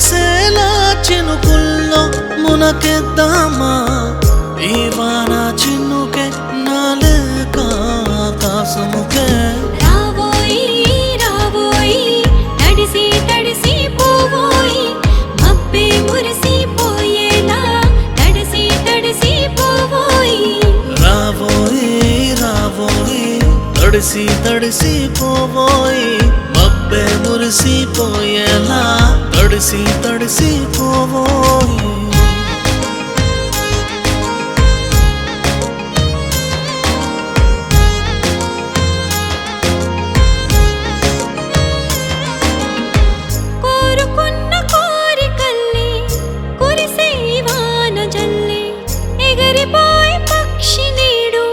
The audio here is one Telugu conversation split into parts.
కురిసేలా చినుకుల్లో మునకెద్దామా ఈ వాన చిన్నుకే నాలేక ఆకాశముకే రావోయి రావోయి తడిసి తడిసి పోవోయి మబ్బే మురిసిపోయేలా తడిసి తడిసి పోవోయి రావోయి రావోయి తడిసి తడిసి పోవోయి మబ్బే మురిసిపోయేలా తడిసి తడిసి పోవోయి కోరుకున్న కోరికల్లి కురిసే వాన జల్లి ఎగిరిపోయి పక్షి నీడు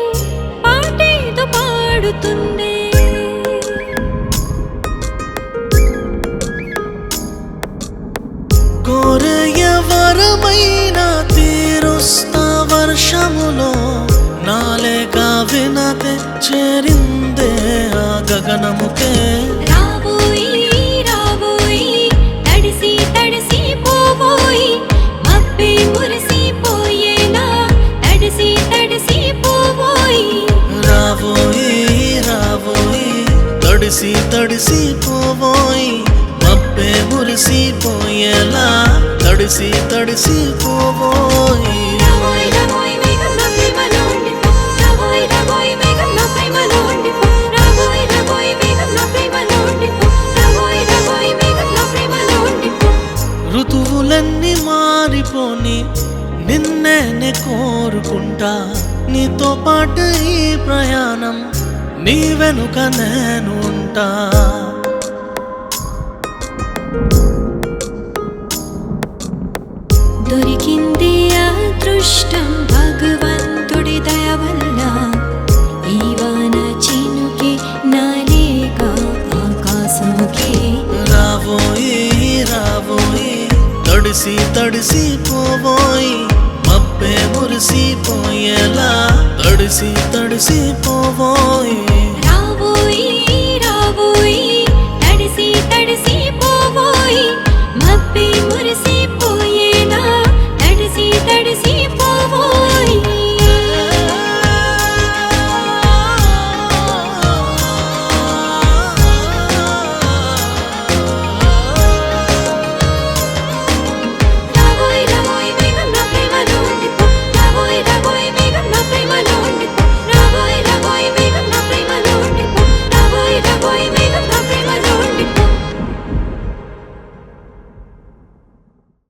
పాటేదో పాడుతుంది కోరయ వరమైన తీరుస్తా వర్షములో నాలేక వినతే చేరిందే ఆ గగనముకే రావోయి రావోయి తడిసి తడిసి పోవోయి మబ్బే మురిసిపోయేలా తడిసి తడిసి పోవోయి రావోయి రావోయి తడిసి తడిసి పోవోయి మబ్బే మురిసిపోయేలా తడిసి తడిసి పోవోయి రావోయి రావోయి మేఘం నా ప్రేమలో ఉండిపో రావోయి రావోయి మేఘం నా ప్రేమలో ఉండిపో రావోయి రావోయి మేఘం నా ప్రేమలో ఉండిపో రావోయి రావోయి మేఘం నా ప్రేమలో ఉండిపో ఋతువులన్నీ మారిపోని నిన్నే కోరుకుంటా నీతో పాటు ఈ ప్రయాణం నీ వెనుక నేను ఉంటా దొరికింది అదృష్టం భగవంతుడి దయ వల్ల ఈ వాన చినుకి నాలేక ఆకాశముకే రావోయి రావోయి తడిసి తడిసి పోవోయి మబ్బే మురిసిపోయేలా తడిసి తడిసి పోవోయి